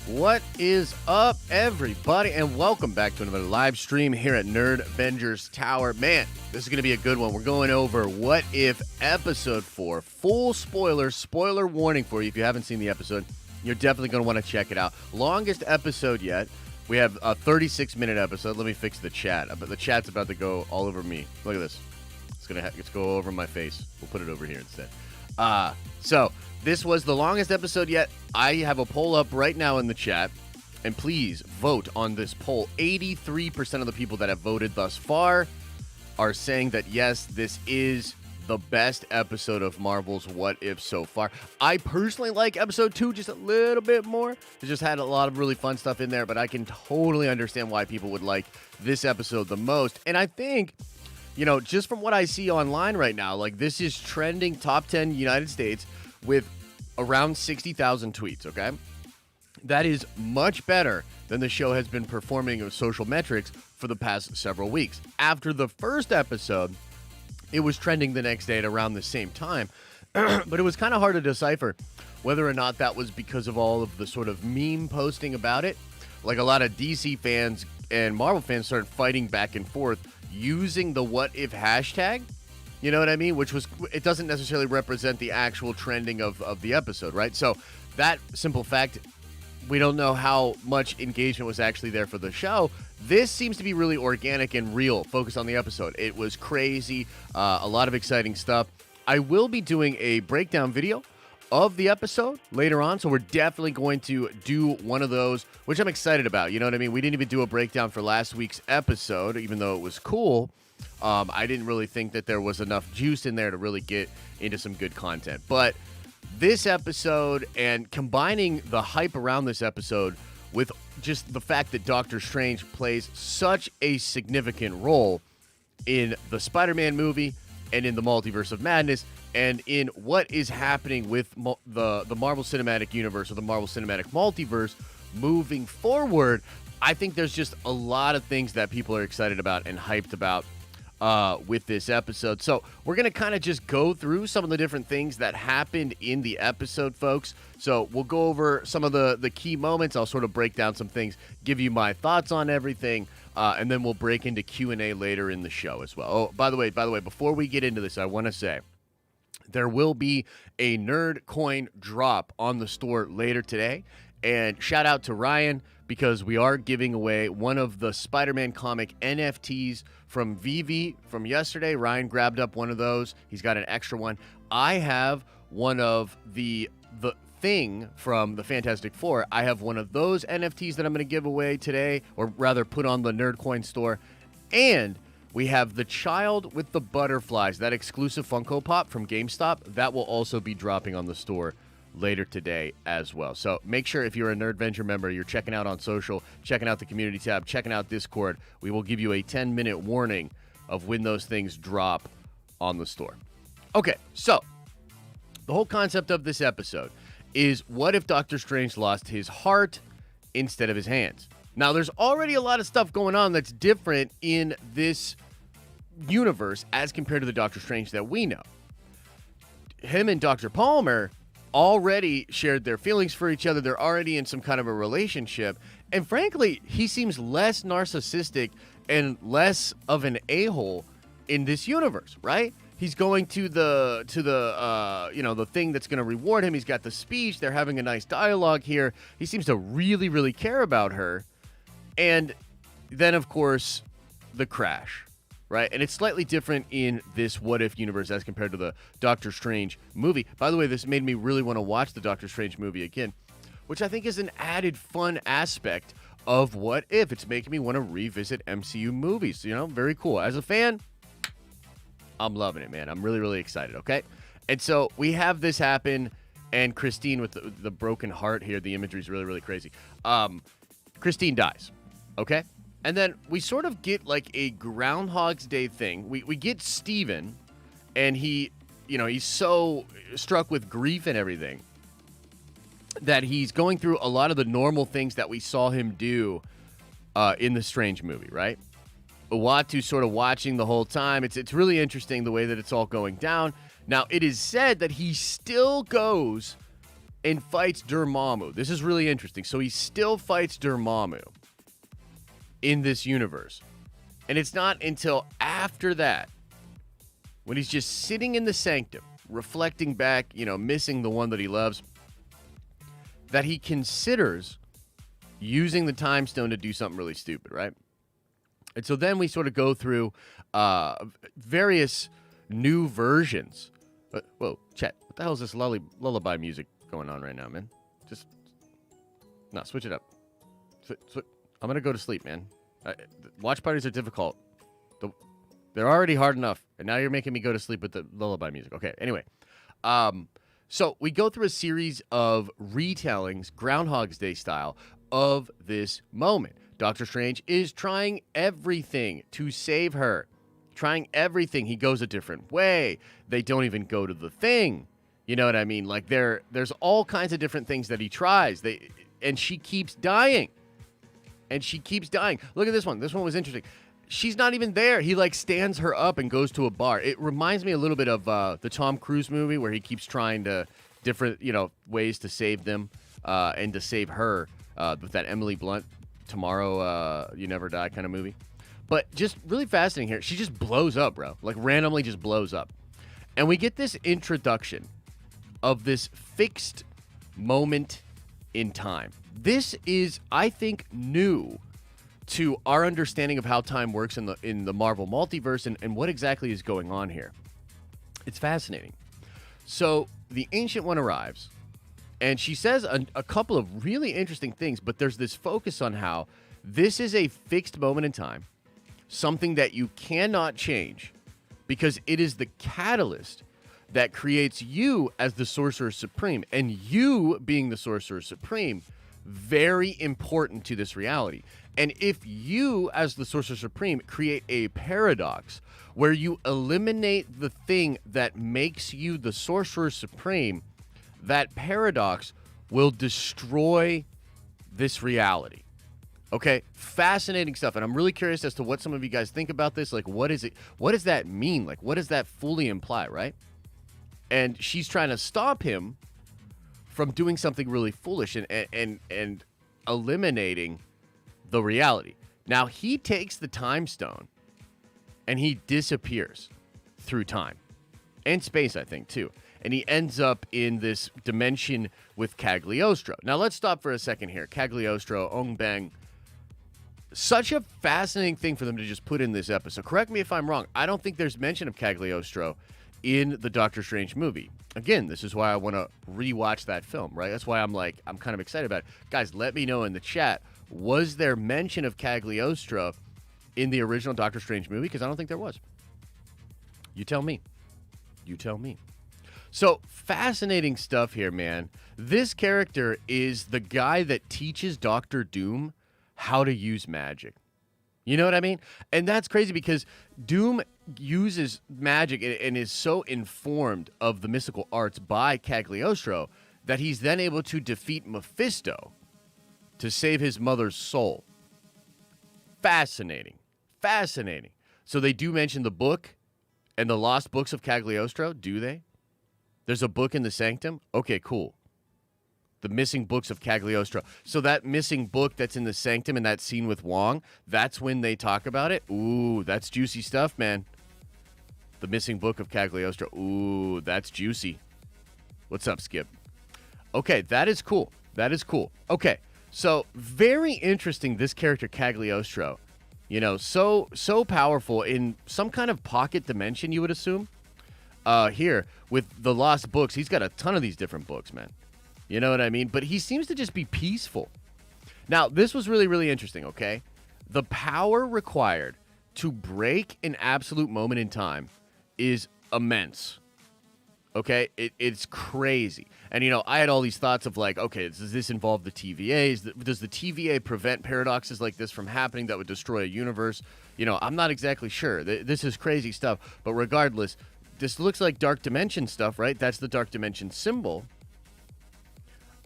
What is up, everybody, and welcome back to another live stream here at Nerd Avengers Tower. Man, this is going to be a good one. We're going over What If Episode 4. Full spoiler warning for you if you haven't seen the episode. You're definitely going to want to check it out. Longest episode yet. We have a 36-minute episode. Let me fix the chat. But the chat's about to go all over me. Look at this. It's go over my face. We'll put it over here instead. So this was the longest episode yet. I have a poll up right now in the chat, and please vote on this poll. 83% of the people that have voted thus far are saying that yes, this is the best episode of Marvel's What If so far. I personally like episode 2 just a little bit more. It just had a lot of really fun stuff in there, but I can totally understand why people would like this episode the most. And I think, you know, just from what I see online right now, like this is trending top 10 United States with around 60,000 tweets, okay? That is much better than the show has been performing with social metrics for the past several weeks. After the first episode, it was trending the next day at around the same time, but it was kind of hard to decipher whether or not that was because of all of the sort of meme posting about it. Like a lot of DC fans and Marvel fans started fighting back and forth using the What If hashtag. You know what I mean? Which was, it doesn't necessarily represent the actual trending of the episode, right? So that simple fact, we don't know how much engagement was actually there for the show. This seems to be really organic and real, focused on the episode. It was crazy, a lot of exciting stuff. I will be doing a breakdown video of the episode later on, so we're definitely going to do one of those, which I'm excited about. You know what I mean? We didn't even do a breakdown for last week's episode, even though it was cool. I didn't really think that there was enough juice in there to really get into some good content. But this episode, and combining the hype around this episode with just the fact that Doctor Strange plays such a significant role in the Spider-Man movie and in the Multiverse of Madness and in what is happening with the Marvel Cinematic Universe or the Marvel Cinematic Multiverse moving forward, I think there's just a lot of things that people are excited about and hyped about with this episode. So we're going to kind of just go through some of the different things that happened in the episode, folks. So we'll go over some of the key moments. I'll sort of break down some things, give you my thoughts on everything, and then we'll break into Q&A later in the show as well. Oh, by the way, before we get into this, I want to say there will be a Nerd Coin drop on the store later today. And shout out to Ryan, because we are giving away one of the Spider-Man comic NFTs from Vivi from yesterday. Ryan grabbed up one of those. He's got an extra one. I have one of the Thing from the Fantastic Four. I have one of those NFTs that I'm going to give away today, or rather put on the Nerdcoin store. And we have the Child with the Butterflies, that exclusive Funko Pop from GameStop. That will also be dropping on the store later today as well. So make sure if you're a Nerdventure member, you're checking out on social, checking out the community tab, checking out Discord. We will give you a 10-minute warning of when those things drop on the store. Okay, so the whole concept of this episode is, what if Doctor Strange lost his heart instead of his hands? Now, there's already a lot of stuff going on that's different in this universe as compared to the Doctor Strange that we know. Him and Dr. Palmer already shared their feelings for each other. They're already in some kind of a relationship. And frankly, he seems less narcissistic and less of an a-hole in this universe, right? He's going to the thing that's going to reward him. He's got the speech. They're having a nice dialogue here. He seems to really, really care about her. And then, of course, the crash, right? And it's slightly different in this What If universe as compared to the Doctor Strange movie. By the way, this made me really want to watch the Doctor Strange movie again, which I think is an added fun aspect of What If. It's making me want to revisit MCU movies. You know, very cool. As a fan, I'm loving it, man. I'm really, really excited, okay? And so we have this happen, and Christine with the broken heart here. The imagery is really, really crazy. Christine dies, okay? And then we sort of get like a Groundhog's Day thing. We get Steven, and he's so struck with grief and everything that he's going through a lot of the normal things that we saw him do in the Strange movie, right? Uatu sort of watching the whole time. It's really interesting the way that it's all going down. Now, it is said that he still goes and fights Dormammu. This is really interesting. So he still fights Dormammu in this universe. And it's not until after that, when he's just sitting in the sanctum, reflecting back, missing the one that he loves, that he considers using the time stone to do something really stupid, right? And so then we sort of go through various new versions. Whoa, chat. What the hell is this lullaby music going on right now, man? Switch it up. I'm going to go to sleep, man. Watch parties are difficult. They're already hard enough, and now you're making me go to sleep with the lullaby music. Okay, anyway. So we go through a series of retellings, Groundhog's Day style, of this moment. Doctor Strange is trying everything to save her. Trying everything. He goes a different way. They don't even go to the thing. You know what I mean? Like, there's all kinds of different things that he tries. And she keeps dying. And she keeps dying. Look at this one. This one was interesting. She's not even there. He, stands her up and goes to a bar. It reminds me a little bit of the Tom Cruise movie where he keeps trying to different, ways to save them and to save her with that Emily Blunt, Tomorrow You Never Die kind of movie. But just really fascinating here. She just blows up, bro. Randomly just blows up. And we get this introduction of this fixed moment in time. This is, I think, new to our understanding of how time works in the Marvel Multiverse and what exactly is going on here. It's fascinating. So the Ancient One arrives, and she says a couple of really interesting things, but there's this focus on how this is a fixed moment in time, something that you cannot change, because it is the catalyst that creates you as the Sorcerer Supreme, and you being the Sorcerer Supreme, very important to this reality. And if you, as the Sorcerer Supreme, create a paradox where you eliminate the thing that makes you the Sorcerer Supreme, that paradox will destroy this reality. Okay, fascinating stuff. And I'm really curious as to what some of you guys think about this. What is it? What does that mean? What does that fully imply, right? And she's trying to stop him from doing something really foolish and eliminating the reality. Now, he takes the time stone and he disappears through time and space, I think, too. And he ends up in this dimension with Cagliostro. Now, let's stop for a second here. Cagliostro, Ong Beng. Such a fascinating thing for them to just put in this episode. Correct me if I'm wrong. I don't think there's mention of Cagliostro in the Doctor Strange movie. Again, this is why I want to rewatch that film, right? That's why I'm kind of excited about it. Guys, let me know in the chat, was there mention of Cagliostro in the original Doctor Strange movie? Because I don't think there was. You tell me. You tell me. So, fascinating stuff here, man. This character is the guy that teaches Doctor Doom how to use magic. You know what I mean? And that's crazy because Doom uses magic and is so informed of the mystical arts by Cagliostro that he's then able to defeat Mephisto to save his mother's soul. Fascinating. Fascinating. So they do mention the book and the lost books of Cagliostro, do they? There's a book in the Sanctum? Okay, cool. The missing books of Cagliostro. So that missing book that's in the Sanctum and that scene with Wong, that's when they talk about it? Ooh, that's juicy stuff, man. The missing book of Cagliostro. Ooh, that's juicy. What's up, Skip? Okay, that is cool. That is cool. Okay, so very interesting, this character Cagliostro. You know, so powerful in some kind of pocket dimension, you would assume. Here, with the lost books, he's got a ton of these different books, man. You know what I mean? But he seems to just be peaceful. Now, this was really, really interesting, okay? The power required to break an absolute moment in time is immense. Okay? It's crazy. And, you know, I had all these thoughts of okay, does this involve the TVAs? Does the TVA prevent paradoxes like this from happening that would destroy a universe? You know, I'm not exactly sure. This is crazy stuff. But regardless, this looks like Dark Dimension stuff, right? That's the Dark Dimension symbol.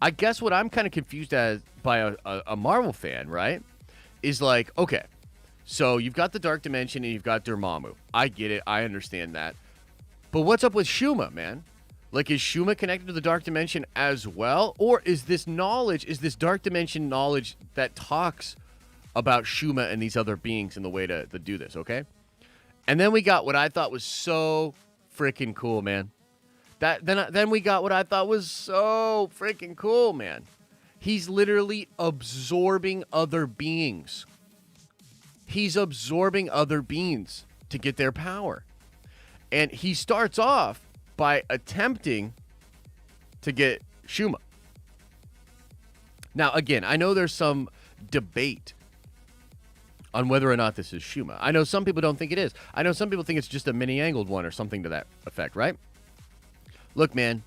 I guess what I'm kind of confused as by a Marvel fan, right, is okay, so you've got the Dark Dimension and you've got Dormammu. I get it. I understand that. But what's up with Shuma, man? Like, is Shuma connected to the dark dimension as well? Or is this knowledge, is this dark dimension knowledge that talks about Shuma and these other beings and the way to do this, okay? And then we got what I thought was so freaking cool, man. Then we got what I thought was so freaking cool, man. He's literally absorbing other beings. He's absorbing other beings to get their power. And he starts off by attempting to get Shuma. Now, again, I know there's some debate on whether or not this is Shuma. I know some people don't think it is. I know some people think it's just a mini-angled one or something to that effect, right? Look, man,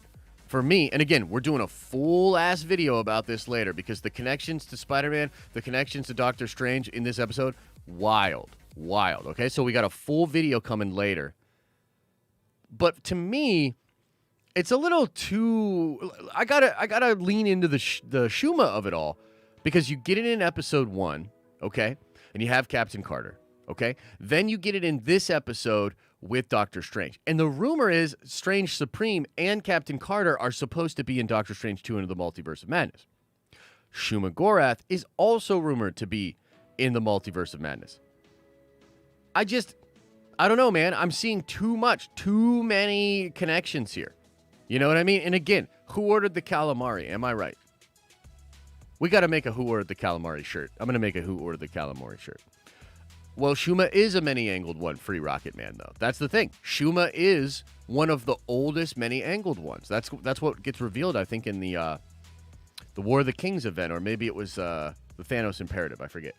for me, and again, we're doing a full-ass video about this later because the connections to Spider-Man, the connections to Doctor Strange in this episode, wild, okay? So we got a full video coming later. But to me, it's a little too... I gotta lean into the Shuma of it all because you get it in episode 1, okay? And you have Captain Carter, okay? Then you get it in this episode with Doctor Strange. And the rumor is Strange Supreme and Captain Carter are supposed to be in Doctor Strange 2 Into the Multiverse of Madness. Shuma Gorath is also rumored to be in the Multiverse of Madness. I don't know, man. I'm seeing too many connections here. You know what I mean? And again, who ordered the calamari? Am I right? We got to make a Who Ordered the Calamari shirt. I'm going to make a Who Ordered the Calamari shirt. Well, Shuma is a many-angled one, Free Rocket Man, though. That's the thing. Shuma is one of the oldest many-angled ones. That's what gets revealed, I think, in the War of the Kings event, or maybe it was the Thanos Imperative. I forget.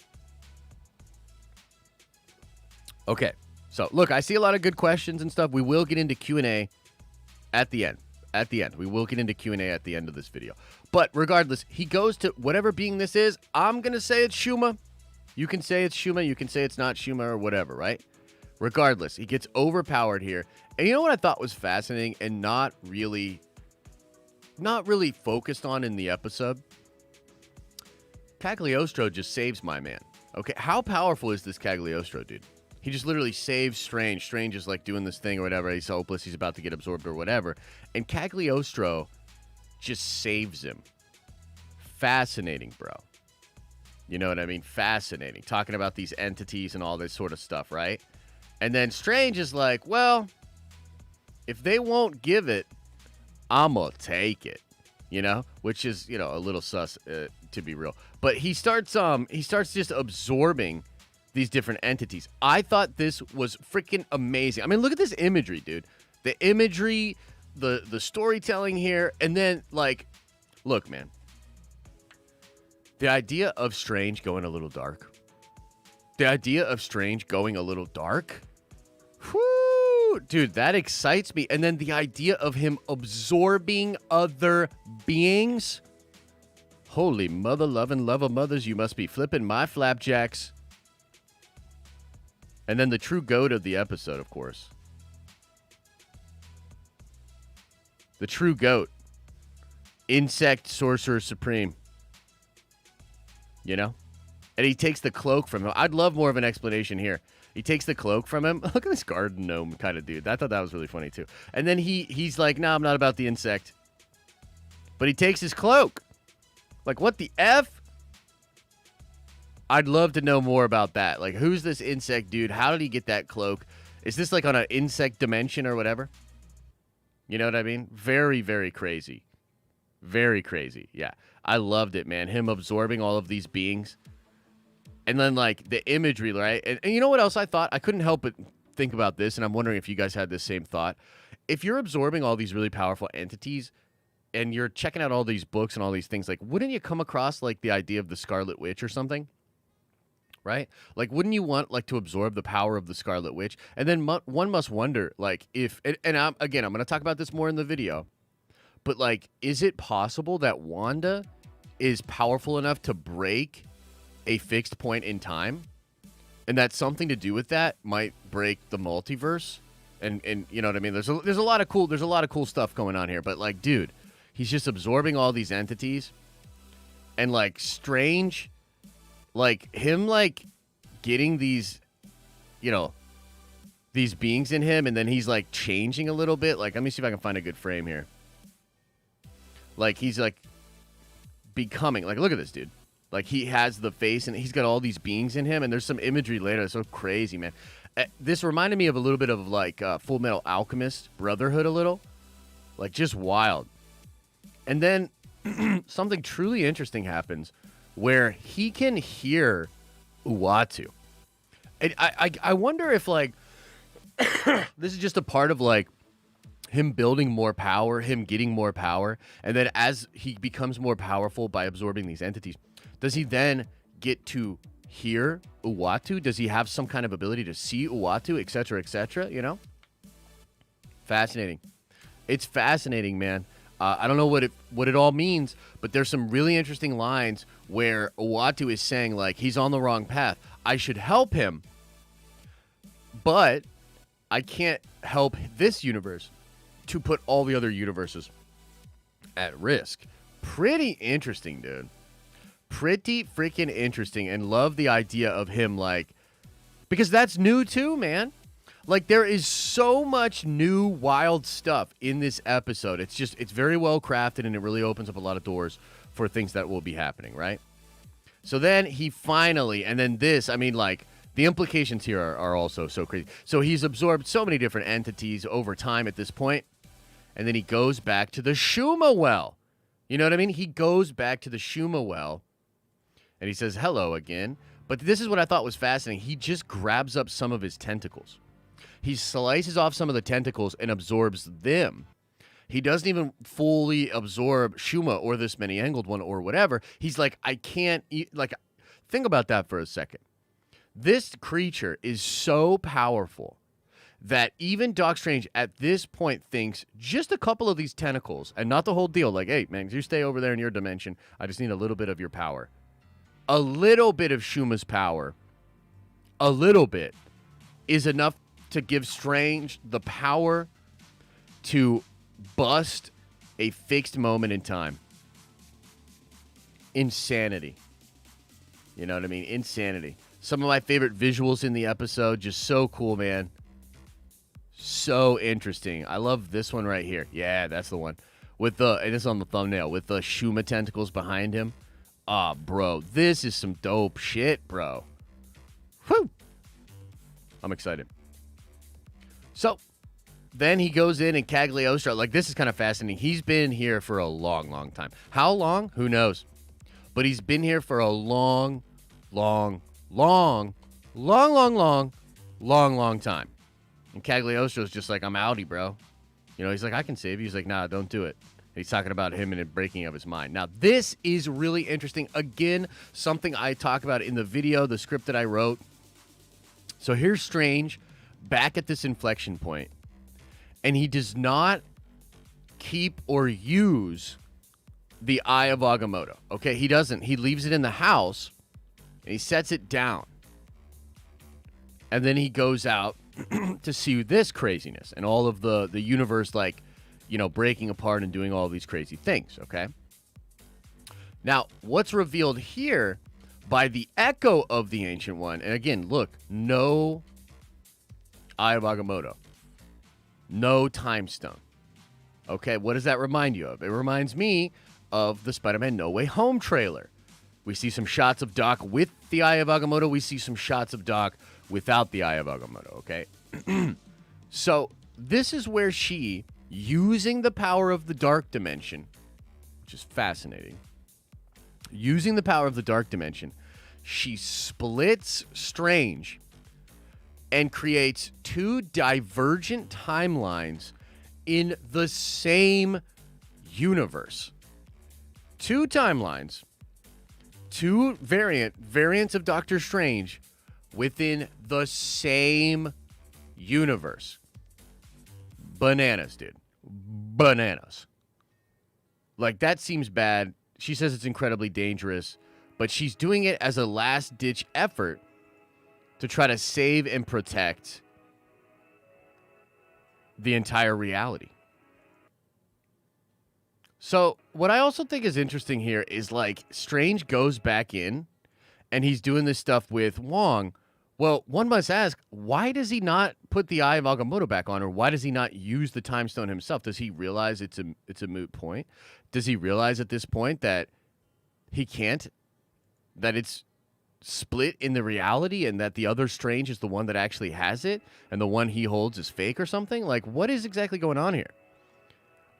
Okay. So, look, I see a lot of good questions and stuff. We will get into Q&A at the end. We will get into Q&A at the end of this video. But regardless, he goes to whatever being this is. I'm going to say it's Shuma. You can say it's Shuma. You can say it's not Shuma or whatever, right? Regardless, he gets overpowered here. And you know what I thought was fascinating and not really focused on in the episode? Cagliostro just saves my man. Okay, how powerful is this Cagliostro, dude? He just literally saves Strange. Strange is like doing this thing or whatever. He's hopeless. He's about to get absorbed or whatever. And Cagliostro just saves him. Fascinating, bro. You know what I mean? Fascinating. Talking about these entities and all this sort of stuff, right? And then Strange is like, well, if they won't give it, I'm going to take it. You know? Which is, you know, a little sus, to be real. But he starts just absorbing these different entities. I thought this was freaking amazing. I mean, look at this imagery, dude. The imagery, the storytelling here, and then, like, look, man. The idea of Strange going a little dark. Whoo! Dude, that excites me. And then the idea of him absorbing other beings. Holy mother loving love of mothers, you must be flipping my flapjacks. And then the true goat of the episode, of course. The true goat. Insect Sorcerer Supreme. You know? And he takes the cloak from him. I'd love more of an explanation here. He takes the cloak from him. Look at this garden gnome kind of dude. I thought that was really funny, too. And then he's like, nah, I'm not about the insect. But he takes his cloak. Like, what the F? I'd love to know more about that. Like, who's this insect dude? How did he get that cloak? Is this like on an insect dimension or whatever? You know what I mean? Very, very crazy. Very crazy. Yeah. I loved it, man. Him absorbing all of these beings. And then, like, the imagery, right? And you know what else I thought? I couldn't help but think about this, and I'm wondering if you guys had this same thought. If you're absorbing all these really powerful entities, and you're checking out all these books and all these things, like, wouldn't you come across, like, the idea of the Scarlet Witch or something? Right? Like, wouldn't you want, like, to absorb the power of the Scarlet Witch? And then one must wonder, like, if... And I'm going to talk about this more in the video. But, like, is it possible that Wanda is powerful enough to break a fixed point in time? And that something to do with that might break the multiverse? And you know what I mean? There's a lot of cool stuff going on here. But, like, dude, he's just absorbing all these entities. And, like, Strange... Like, him, like, getting these, you know, these beings in him, and then he's, like, changing a little bit. Like, let me see if I can find a good frame here. Like, he's like becoming, like, look at this dude. Like, he has the face and he's got all these beings in him, and there's some imagery later that's so crazy, man. This reminded me of a little bit of like Full Metal Alchemist Brotherhood a little. Like, just wild. And then something truly interesting happens where he can hear Uatu. And I wonder if, like, this is just a part of, like, him building more power, him getting more power, and then as he becomes more powerful by absorbing these entities, does he then get to hear Uatu? Does he have some kind of ability to see Uatu, etc., you know? Fascinating. It's fascinating, man. I don't know what it all means, but there's some really interesting lines where Uatu is saying, like, he's on the wrong path. I should help him, but I can't help this universe to put all the other universes at risk. Pretty interesting, dude. Pretty freaking interesting, and love the idea of him, like, because that's new too, man. Like, there is so much new wild stuff in this episode. It's very well crafted, and it really opens up a lot of doors for things that will be happening, right? So then he finally, and then this, I mean, like, the implications here are also so crazy. So he's absorbed so many different entities over time at this point, and then he goes back to the Shuma well. You know what I mean? He goes back to the Shuma well, and he says hello again. But this is what I thought was fascinating. He just grabs up some of his tentacles. He slices off some of the tentacles and absorbs them. He doesn't even fully absorb Shuma or this many angled one or whatever. He's like, I can't eat. Like, think about that for a second. This creature is so powerful that even Doc Strange at this point thinks just a couple of these tentacles and not the whole deal. Like, hey, man, you stay over there in your dimension. I just need a little bit of your power. A little bit of Shuma's power, a little bit, is enough to give Strange the power to bust a fixed moment in time. Insanity. You know what I mean? Insanity. Some of my favorite visuals in the episode. Just so cool, man. So interesting. I love this one right here. Yeah, that's the one. With the, and it's on the thumbnail, with the Shuma tentacles behind him. Ah, bro. This is some dope shit, bro. Whew. I'm excited. So, then he goes in and Cagliostro, like, this is kind of fascinating. He's been here for a long, long time. How long? Who knows? But he's been here for a long time. And Cagliostro's just like, I'm outie, bro. You know, he's like, I can save you. He's like, nah, don't do it. And he's talking about him and it breaking of his mind. Now, this is really interesting. Again, something I talk about in the video, the script that I wrote. So here's Strange back at this inflection point, and he does not keep or use the Eye of Agamotto. Okay, he doesn't. He leaves it in the house, and he sets it down. And then he goes out to see this craziness and all of the universe, like, you know, breaking apart and doing all these crazy things, okay? Now, what's revealed here by the echo of the Ancient One, and again, look, no Eye of Agamotto. No Time Stone. Okay, what does that remind you of? It reminds me of the Spider-Man No Way Home trailer. We see some shots of Doc with the Eye of Agamotto. We see some shots of Doc without the Eye of Agamotto, okay? So, this is where she, using the power of the Dark Dimension, which is fascinating, using the power of the Dark Dimension, she splits Strange and creates two divergent timelines in the same universe. Two timelines, two variants of Doctor Strange within the same universe. Bananas, dude. Bananas. Like, that seems bad. She says it's incredibly dangerous, but she's doing it as a last-ditch effort to try to save and protect the entire reality. So, what I also think is interesting here is, like, Strange goes back in, and he's doing this stuff with Wong Well, one must ask, why does he not put the Eye of Agamotto back on, or why does he not use the Time Stone himself? Does he realize it's a moot point? Does he realize at this point that he can't, that it's split in the reality and that the other Strange is the one that actually has it and the one he holds is fake or something? Like, what is exactly going on here?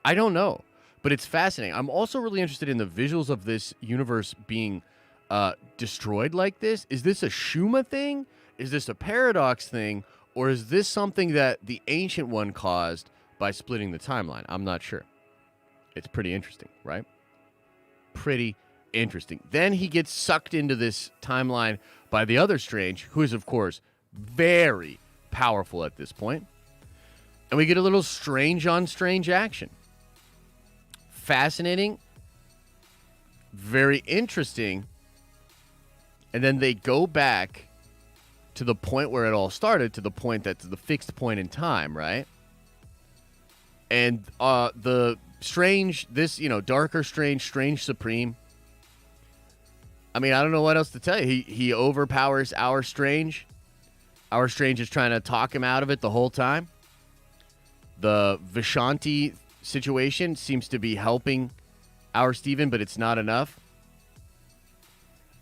I don't know, but it's fascinating. I'm also really interested in the visuals of this universe being destroyed like this. Is this a Shuma thing? Is this a paradox thing? Or is this something that the Ancient One caused by splitting the timeline? I'm not sure. It's pretty interesting, right? Pretty interesting. Then he gets sucked into this timeline by the other Strange, who is, of course, very powerful at this point. And we get a little strange on strange action. Fascinating. Very interesting. And then they go back to the point where it all started, to the point that's the fixed point in time, right? And the Strange, this, darker Strange, Strange Supreme. I mean, I don't know what else to tell you. He overpowers our Strange. Our Strange is trying to talk him out of it the whole time. The Vishanti situation seems to be helping our Steven, but it's not enough.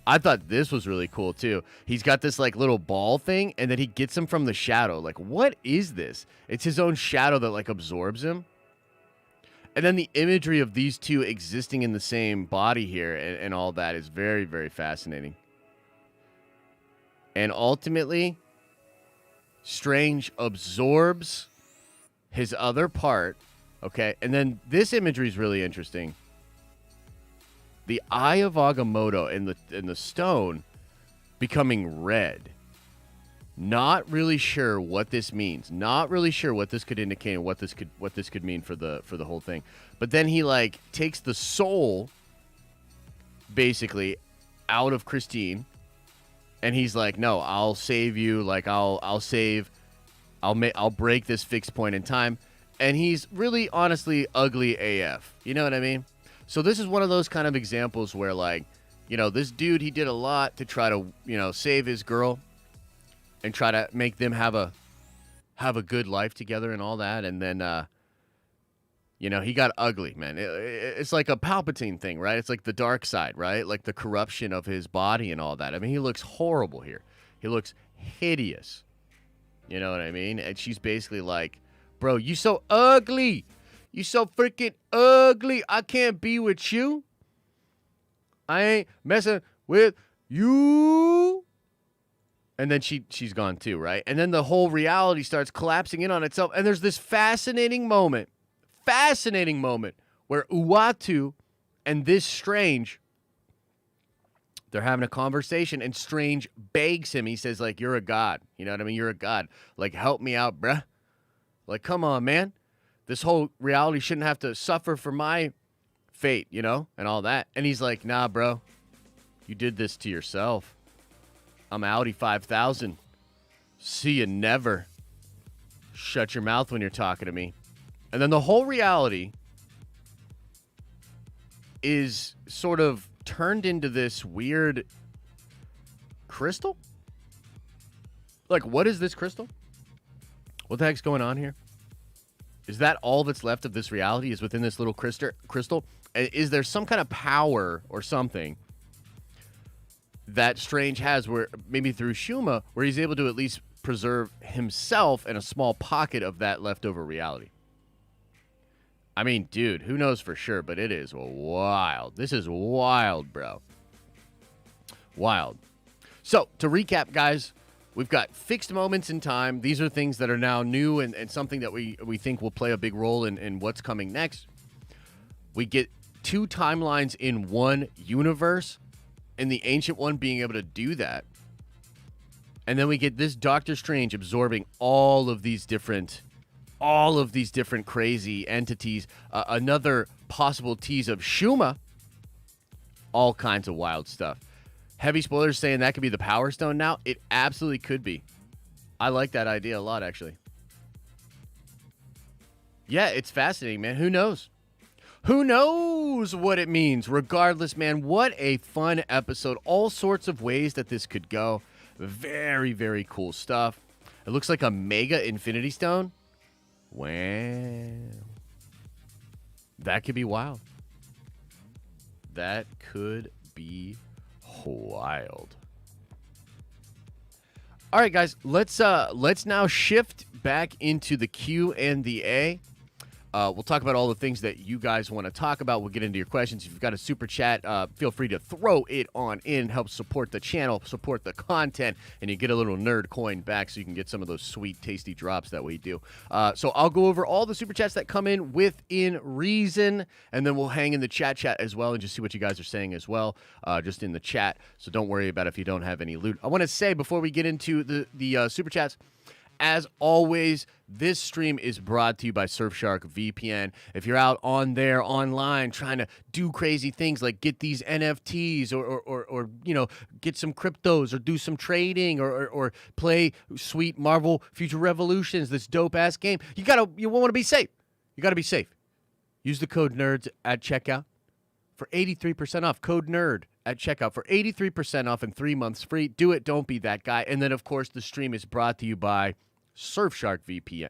I thought this was really cool, too. He's got this, little ball thing, and then he gets him from the shadow. Like, what is this? It's his own shadow that, absorbs him. And then the imagery of these two existing in the same body here and all that is very, very fascinating. And ultimately, Strange absorbs his other part, okay? And then this imagery is really interesting. The Eye of Agamotto and the stone becoming red. Not really sure what this means. Not really sure what this could indicate and what this could mean for the whole thing. But then he takes the soul basically out of Christine, and he's like, "No, I'll save you. I'll break this fixed point in time." And he's really honestly ugly AF. You know what I mean? So this is one of those kind of examples where this dude, he did a lot to try to, save his girl and try to make them have a good life together and all that. And then, he got ugly, man. It's like a Palpatine thing, right? It's like the dark side, right? Like the corruption of his body and all that. I mean, he looks horrible here. He looks hideous. You know what I mean? And she's basically like, bro, you so ugly. You so freaking ugly. I can't be with you. I ain't messing with you. And then she's gone too, right? And then the whole reality starts collapsing in on itself. And there's this fascinating moment where Uatu and this Strange, they're having a conversation, and Strange begs him. He says, you're a god. You know what I mean? You're a god. Help me out, bruh. Come on, man. This whole reality shouldn't have to suffer for my fate, and all that. And he's like, nah, bro. You did this to yourself. I'm Audi 5000. See you never. Shut your mouth when you're talking to me. And then the whole reality is sort of turned into this weird crystal. What is this crystal? What the heck's going on here? Is that all that's left of this reality is within this little crystal? Is there some kind of power or something that Strange has, where maybe through Shuma, where he's able to at least preserve himself in a small pocket of that leftover reality? I mean, dude, who knows for sure, but it is wild. This is wild, bro. Wild. So, to recap, guys, we've got fixed moments in time. These are things that are now new and something that we think will play a big role in what's coming next. We get two timelines in one universe, and the Ancient One being able to do that. And then we get this Doctor Strange absorbing all of these different crazy entities. Another possible tease of Shuma. All kinds of wild stuff. Heavy spoilers saying that could be the Power Stone now. It absolutely could be. I like that idea a lot, actually. Yeah, it's fascinating, man. Who knows? Who knows what it means? Regardless, man, what a fun episode. All sorts of ways that this could go. Very, very cool stuff. It looks like a Mega Infinity Stone. Wow. That could be wild. That could be wild. All right, guys, let's now shift back into the Q and the A. We'll talk about all the things that you guys want to talk about. We'll get into your questions. If you've got a super chat, feel free to throw it on in. Help support the channel, support the content, and you get a little nerd coin back so you can get some of those sweet, tasty drops that we do. So I'll go over all the super chats that come in within reason, and then we'll hang in the chat as well and just see what you guys are saying as well, just in the chat. So don't worry about if you don't have any loot. I want to say before we get into the super chats, as always, this stream is brought to you by Surfshark VPN. If you're out on there online trying to do crazy things like get these NFTs or you know, get some cryptos or do some trading or play sweet Marvel Future Revolutions, this dope-ass game, you want to be safe. You got to be safe. Use the code NERDS at checkout for 83% off. Code NERD at checkout for 83% off and 3 months free. Do it. Don't be that guy. And then, of course, the stream is brought to you by Surfshark VPN.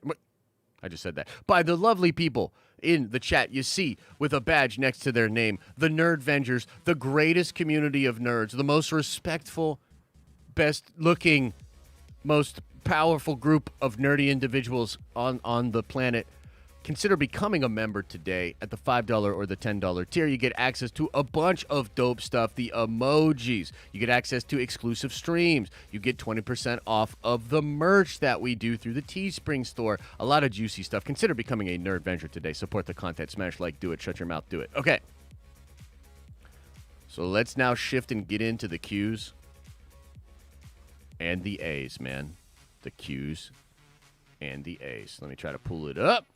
I just said that. By the lovely people in the chat you see with a badge next to their name. The Nerdvengers, the greatest community of nerds, the most respectful, best-looking, most powerful group of nerdy individuals on the planet. Consider becoming a member today at the $5 or the $10 tier. You get access to a bunch of dope stuff, the emojis. You get access to exclusive streams. You get 20% off of the merch that we do through the Teespring store. A lot of juicy stuff. Consider becoming a Nerdvenger today. Support the content. Smash like, do it. Shut your mouth, do it. Okay. So let's now shift and get into the Qs and the A's, man. The Qs and the A's. Let me try to pull it up.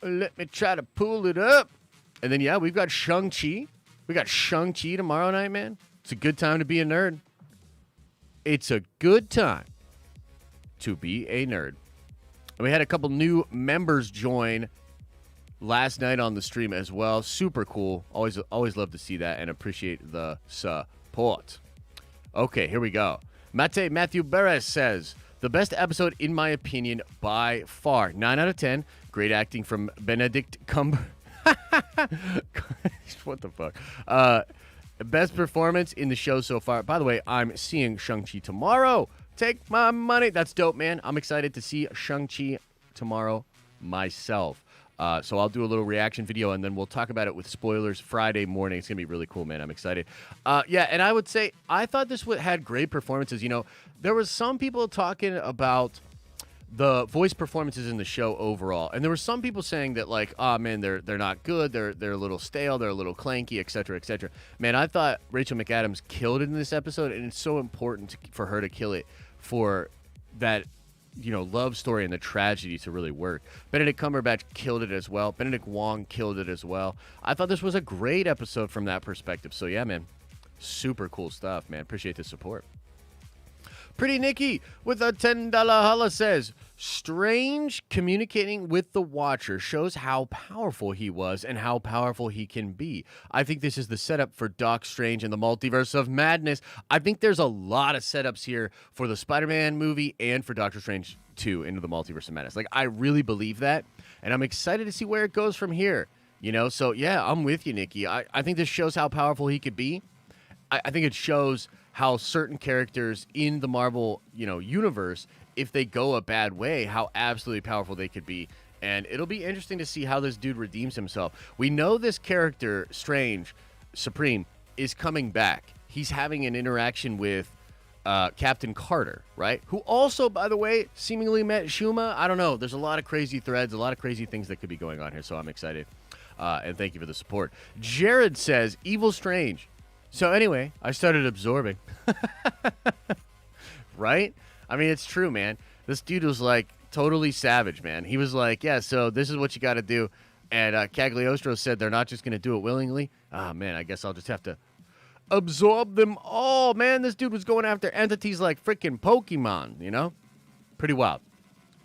Let me try to pull it up. And then, yeah, we've got Shang-Chi. We got Shang-Chi tomorrow night, man. It's a good time to be a nerd. It's a good time to be a nerd. And we had a couple new members join last night on the stream as well. Super cool. Always love to see that and appreciate the support. Okay, here we go. Matthew Beres says, the best episode, in my opinion, by far. 9 out of 10. Great acting from Benedict Cumber. What the fuck? Best performance in the show so far. By the way, I'm seeing Shang-Chi tomorrow. Take my money. That's dope, man. I'm excited to see Shang-Chi tomorrow myself. So I'll do a little reaction video, and then we'll talk about it with spoilers Friday morning. It's going to be really cool, man. I'm excited. Yeah, and I would say I thought this had great performances. You know, there was some people talking about the voice performances in the show overall, and there were some people saying that, like, oh man, they're not good, they're a little stale, they're a little clanky, etc., etc. Man, I thought Rachel McAdams killed it in this episode, and it's so important for her to kill it for that, you know, love story and the tragedy to really work. Benedict Cumberbatch killed it as well. Benedict Wong killed it as well. I thought this was a great episode from that perspective. So yeah, man, super cool stuff, man. Appreciate the support. Pretty Nikki with a $10 holla says, Strange communicating with the Watcher shows how powerful he was and how powerful he can be. I think this is the setup for Doc Strange and the Multiverse of Madness. I think there's a lot of setups here for the Spider-Man movie and for Doctor Strange 2 into the Multiverse of Madness. Like, I really believe that, and I'm excited to see where it goes from here. You know, so yeah, I'm with you, Nikki. I think this shows how powerful he could be. I think it shows how certain characters in the Marvel, you know, universe, if they go a bad way, how absolutely powerful they could be. And it'll be interesting to see how this dude redeems himself. We know this character, Strange, Supreme, is coming back. He's having an interaction with Captain Carter, right? Who also, by the way, seemingly met Shuma. I don't know. There's a lot of crazy threads, a lot of crazy things that could be going on here, so I'm excited. And thank you for the support. Jared says, Evil Strange. So anyway, I started absorbing. Right? I mean, it's true, man. This dude was, like, totally savage, man. He was like, yeah, so this is what you got to do. And Cagliostro said they're not just going to do it willingly. Ah, man, I guess I'll just have to absorb them all. Man, this dude was going after entities like freaking Pokemon, you know? Pretty wild.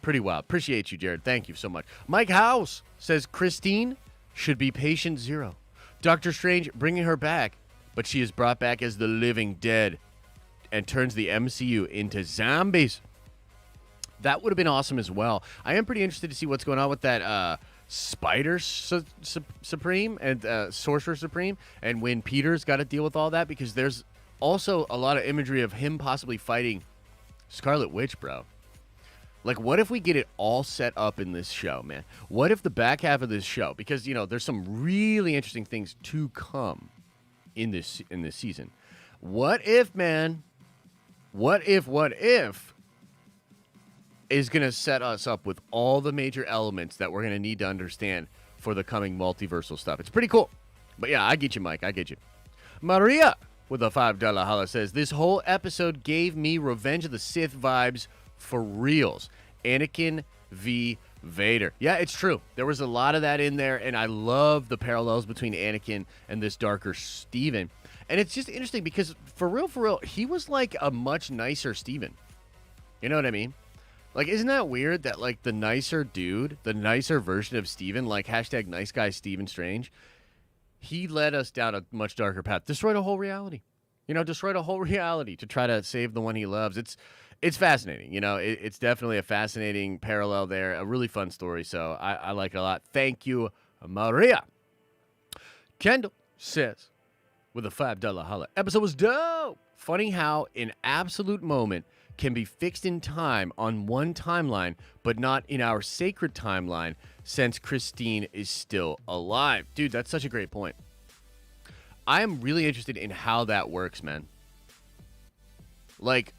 Pretty wild. Appreciate you, Jared. Thank you so much. Mike House says Christine should be patient zero. Doctor Strange bringing her back, but she is brought back as the living dead. and turns the MCU into zombies. That would have been awesome as well. I am pretty interested to see what's going on with that Spider Supreme and Sorcerer Supreme, and when Peter's got to deal with all that, because there's also a lot of imagery of him possibly fighting Scarlet Witch, bro. Like, what if we get it all set up in this show, man? What if the back half of this show, because, you know, there's some really interesting things to come in this season. What if, man? What if is going to set us up with all the major elements that we're going to need to understand for the coming multiversal stuff. It's pretty cool. But yeah, I get you, Mike. I get you. Maria with a $5 holla says, this whole episode gave me Revenge of the Sith vibes for reals. Anakin v. Vader. Yeah, it's true. There was a lot of that in there, and I love the parallels between Anakin and this darker Steven. And it's just interesting because, for real, he was like a much nicer Steven. You know what I mean? Like, isn't that weird that, like, the nicer dude, the nicer version of Steven, like, hashtag nice guy Steven Strange, he led us down a much darker path. Destroyed a whole reality. You know, destroyed a whole reality to try to save the one he loves. It's fascinating. You know, it's definitely a fascinating parallel there. A really fun story, so I like it a lot. Thank you, Maria. Kendall says, with a $5 holla, episode was dope. Funny how an absolute moment can be fixed in time on one timeline, but not in our sacred timeline since Christine is still alive. Dude, that's such a great point. I am really interested in how that works, man. Like,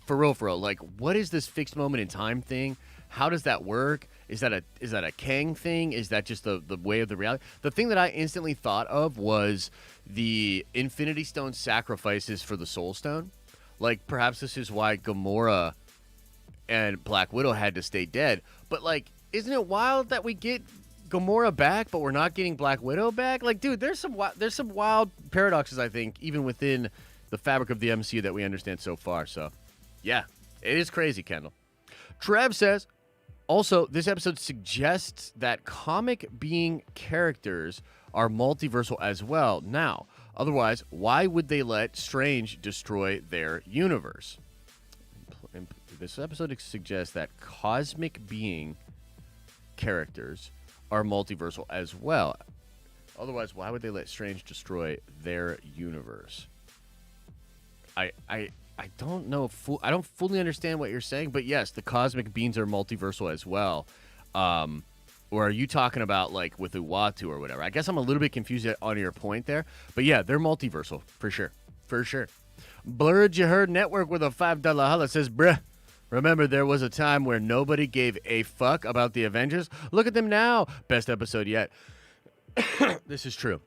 for real, like, what is this fixed moment in time thing? How does that work? Is that a Kang thing? Is that just the way of the reality? The thing that I instantly thought of was the Infinity Stone sacrifices for the Soul Stone. Like, perhaps this is why Gamora and Black Widow had to stay dead. But, like, isn't it wild that we get Gamora back, but we're not getting Black Widow back? Like, dude, there's some wild paradoxes, I think, even within the fabric of the MCU that we understand so far. So, yeah, it is crazy, Kendall. Trev says, also, this episode suggests that comic being characters are multiversal as well. Now, otherwise, why would they let Strange destroy their universe? This episode suggests that cosmic being characters are multiversal as well. Otherwise, why would they let Strange destroy their universe? I don't know. I don't fully understand what you're saying, but yes, the cosmic beings are multiversal as well. Or are you talking about, like, with Uatu or whatever? I guess I'm a little bit confused on your point there. But yeah, they're multiversal, for sure. For sure. Blurred You Heard Network with a $5 holla says, bruh, remember there was a time where nobody gave a fuck about the Avengers? Look at them now. Best episode yet. This is true.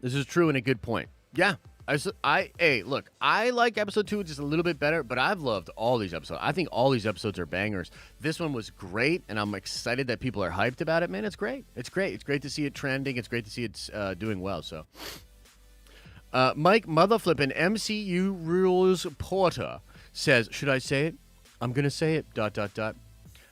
This is true and a good point. Yeah. Look, I like episode 2 just a little bit better, but I've loved all these episodes. I think all these episodes are bangers. This one was great, and I'm excited that people are hyped about it, man. It's great. It's great. It's great to see it trending. It's great to see it doing well. So, Mike Motherflippin' MCU Rules Porter says, should I say it? I'm going to say it, ...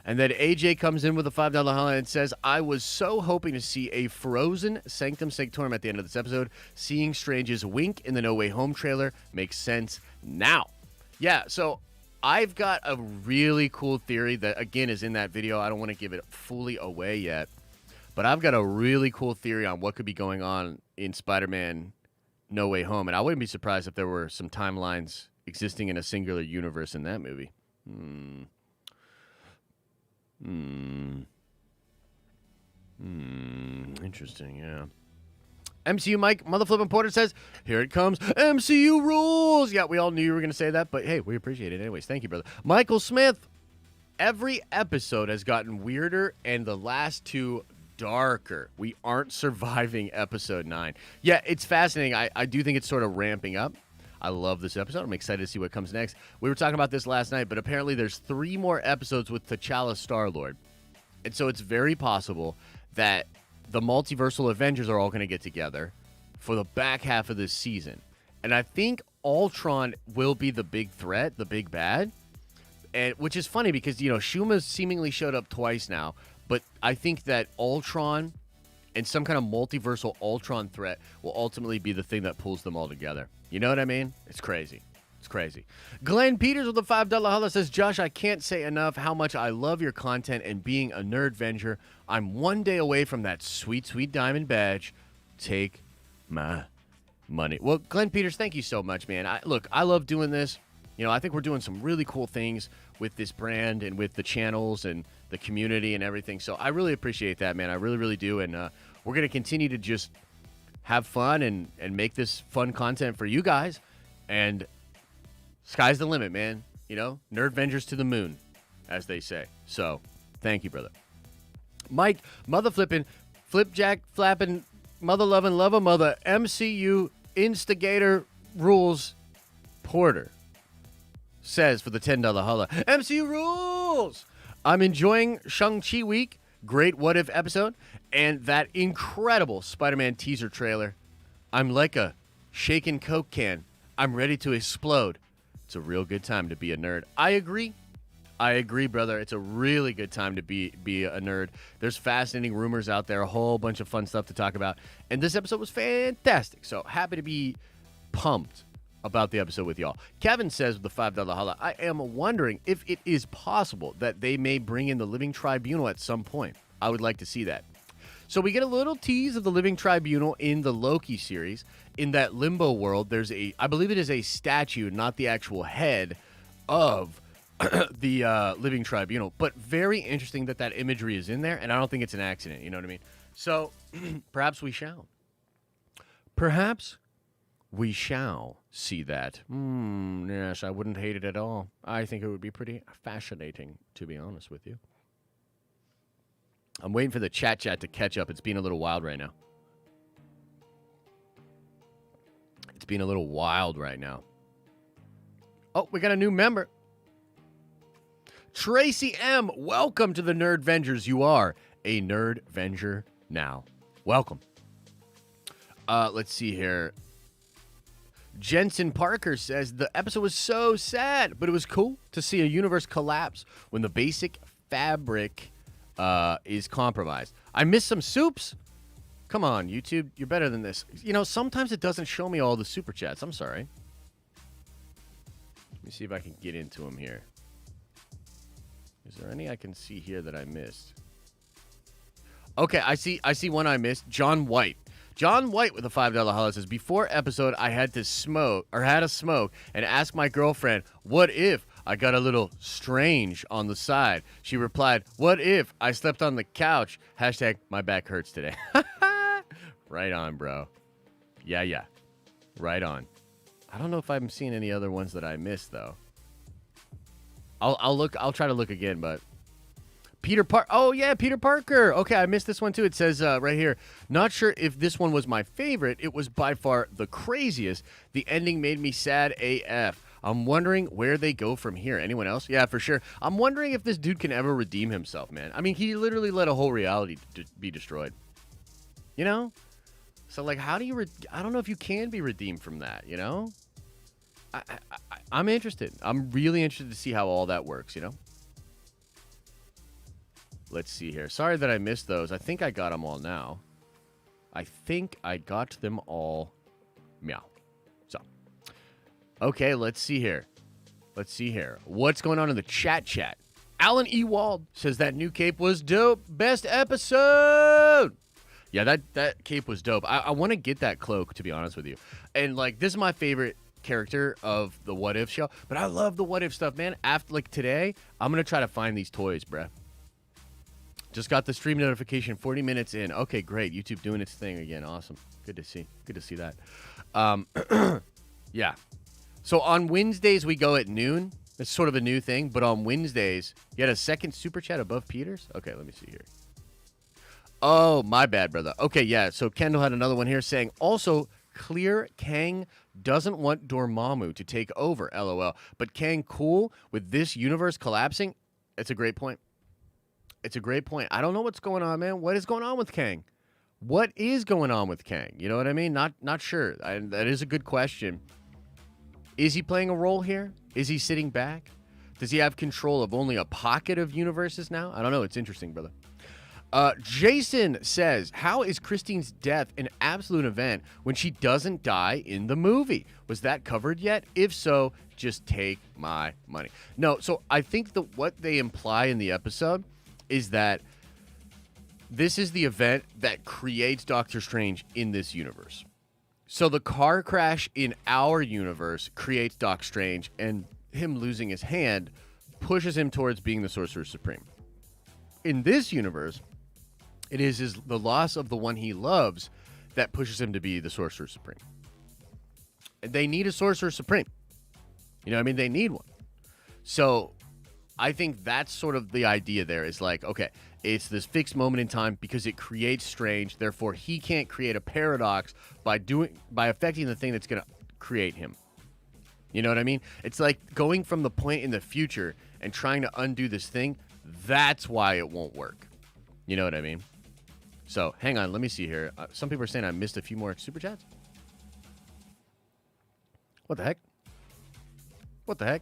And then AJ comes in with a $5 holla and says, I was so hoping to see a frozen Sanctum Sanctorum at the end of this episode. Seeing Strange's wink in the No Way Home trailer makes sense now. Yeah, so I've got a really cool theory that, again, is in that video. I don't want to give it fully away yet. But I've got a really cool theory on what could be going on in Spider-Man No Way Home. And I wouldn't be surprised if there were some timelines existing in a singular universe in that movie. Interesting, yeah. MCU Mike Motherflippin' Porter says, here it comes, MCU rules. Yeah, we all knew you were going to say that, but hey, we appreciate it anyways. Thank you, brother. Michael Smith, every episode has gotten weirder and the last two darker. We aren't surviving episode 9. Yeah, it's fascinating. I do think it's sort of ramping up. I love this episode. I'm excited to see what comes next. We were talking about this last night, but apparently there's 3 more episodes with T'Challa Star-Lord. And so it's very possible that the multiversal Avengers are all going to get together for the back half of this season. And I think Ultron will be the big threat, the big bad. And which is funny because, you know, Schuma's seemingly showed up twice now. But I think that Ultron and some kind of multiversal Ultron threat will ultimately be the thing that pulls them all together. You know what I mean? It's crazy. It's crazy. Glenn Peters with the $5 holla says, Josh, I can't say enough how much I love your content and being a Nerdvenger. I'm one day away from that sweet, sweet diamond badge. Take my money. Well, Glenn Peters, thank you so much, man. Look, I love doing this. You know, I think we're doing some really cool things with this brand and with the channels and the community and everything. So I really appreciate that, man. I really, really do. And we're going to continue to just have fun and make this fun content for you guys. And sky's the limit, man. You know, Nerdvengers to the moon, as they say. So, thank you, brother. Mike, mother flipping, flipjack flapping, mother loving, love a mother, MCU instigator rules Porter says for the $10 holla, MCU rules! I'm enjoying Shang-Chi week, great What If episode, and that incredible Spider-Man teaser trailer. I'm like a shaken Coke can. I'm ready to explode. It's a real good time to be a nerd. I agree, brother. It's a really good time to be a nerd. There's fascinating rumors out there, a whole bunch of fun stuff to talk about. And this episode was fantastic. So happy to be pumped about the episode with y'all. Kevin says with the $5 holla, I am wondering if it is possible that they may bring in the Living Tribunal at some point. I would like to see that. So we get a little tease of the Living Tribunal in the Loki series. In that limbo world, there's I believe it is a statue, not the actual head of the Living Tribunal. But very interesting that imagery is in there, and I don't think it's an accident. You know what I mean? So perhaps we shall. Perhaps we shall see that. Yes, I wouldn't hate it at all. I think it would be pretty fascinating, to be honest with you. I'm waiting for the chat to catch up. It's being a little wild right now. It's being a little wild right now. Oh, we got a new member. Tracy M., welcome to the Nerdvengers. You are a Nerdvenger now. Welcome. Let's see here. Jensen Parker says, the episode was so sad, but it was cool to see a universe collapse when the basic fabric is compromised. I missed some soups. Come on, YouTube, you're better than this. You know, sometimes it doesn't show me all the super chats. I'm sorry. Let me see if I can get into them here. Is there any I can see here that I missed? Okay, I see one I missed. John White. John White with a $5 holla says, before episode, I had a smoke and ask my girlfriend, what if I got a little strange on the side? She replied, what if I slept on the couch? Hashtag my back hurts today. Right on, bro. Yeah. Right on. I don't know if I'm seeing any other ones that I missed, though. I'll look. I'll try to look again, but Peter Parker. Okay, I missed this one too. It says right here, not sure if this one was my favorite. It was by far the craziest. The ending made me sad AF. I'm wondering where they go from here. Anyone else? Yeah, for sure. I'm wondering if this dude can ever redeem himself, man. I mean, he literally let a whole reality be destroyed. You know? So, like, how do you... I don't know if you can be redeemed from that, you know? I'm interested. I'm really interested to see how all that works, you know? Let's see here. Sorry that I missed those. I think I got them all now. I think I got them all. Meow. So. Okay, let's see here. What's going on in the chat? Alan Ewald says that new cape was dope. Best episode. Yeah, that cape was dope. I want to get that cloak, to be honest with you. And, like, this is my favorite character of the What If show. But I love the What If stuff, man. After, like, today, I'm going to try to find these toys, bruh. Just got the stream notification 40 minutes in. Okay, great. YouTube doing its thing again. Awesome. Good to see. Good to see that. Yeah. So on Wednesdays, we go at noon. It's sort of a new thing. But on Wednesdays, you had a second super chat above Peter's? Okay, let me see here. Oh, my bad, brother. Okay, yeah. So Kendall had another one here saying, also, clear Kang doesn't want Dormammu to take over, LOL. But Kang cool with this universe collapsing? It's a great point. I don't know what's going on, man. What is going on with Kang? You know what I mean? Not sure. That is a good question. Is he playing a role here? Is he sitting back? Does he have control of only a pocket of universes now? I don't know. It's interesting, brother. Jason says, how is Christine's death an absolute event when she doesn't die in the movie? Was that covered yet? If so, just take my money. No, so I think what they imply in the episode is that this is the event that creates Doctor Strange in this universe. So the car crash in our universe creates Doc Strange, and him losing his hand pushes him towards being the Sorcerer Supreme. In this universe, it is the loss of the one he loves that pushes him to be the Sorcerer Supreme. And they need a Sorcerer Supreme. You know what I mean? They need one. So I think that's sort of the idea there is like, okay, it's this fixed moment in time because it creates Strange. Therefore, he can't create a paradox by affecting the thing that's going to create him. You know what I mean? It's like going from the point in the future and trying to undo this thing. That's why it won't work. You know what I mean? So, hang on. Let me see here. Some people are saying I missed a few more Super Chats. What the heck? What the heck?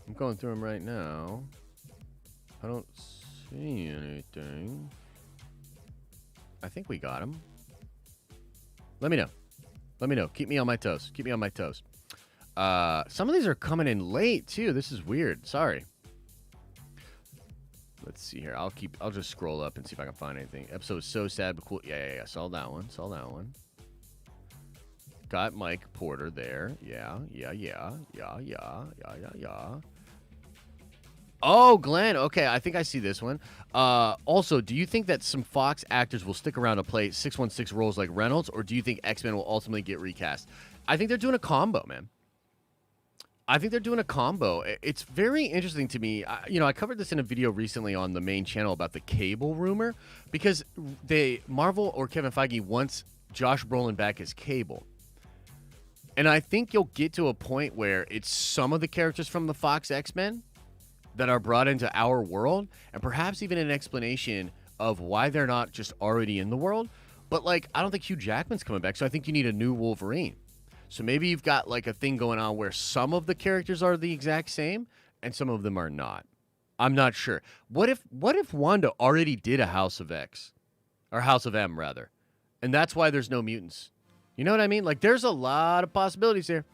I'm going through them right now. I don't see anything. I think we got them. Let me know. Let me know. Keep me on my toes. Keep me on my toes. Some of these are coming in late, too. This is weird. Sorry. Let's see here. I'll just scroll up and see if I can find anything. Episode is so sad but cool. Yeah. Saw that one. Got Mike Porter there. Yeah. Oh, Glenn. Okay, I think I see this one. Also, do you think that some Fox actors will stick around to play 616 roles like Reynolds, or do you think X-Men will ultimately get recast? I think they're doing a combo, man. I think they're doing a combo. It's very interesting to me. I covered this in a video recently on the main channel about the Cable rumor because Marvel or Kevin Feige wants Josh Brolin back as Cable. And I think you'll get to a point where it's some of the characters from the Fox X-Men that are brought into our world, and perhaps even an explanation of why they're not just already in the world. But, I don't think Hugh Jackman's coming back, so I think you need a new Wolverine. So maybe you've got a thing going on where some of the characters are the exact same and some of them are not. I'm not sure. What if Wanda already did a House of X, or House of M rather, and that's why there's no mutants? You know what I mean? There's a lot of possibilities here.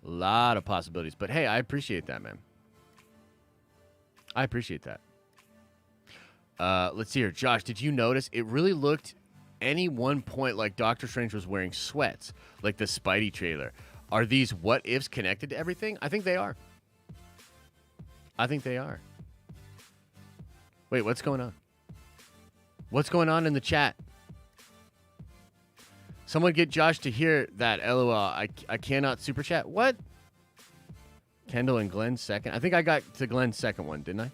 A lot of possibilities. But hey, I appreciate that, man. I appreciate that. Let's see here. Josh, did you notice it really looked any one point like Doctor Strange was wearing sweats, like the Spidey trailer? Are these what ifs connected to everything? I think they are. Wait, what's going on? What's going on in the chat? Someone get Josh to hear that. LOL. I cannot super chat. What? Kendall and Glenn's second. I think I got to Glenn's second one, didn't I?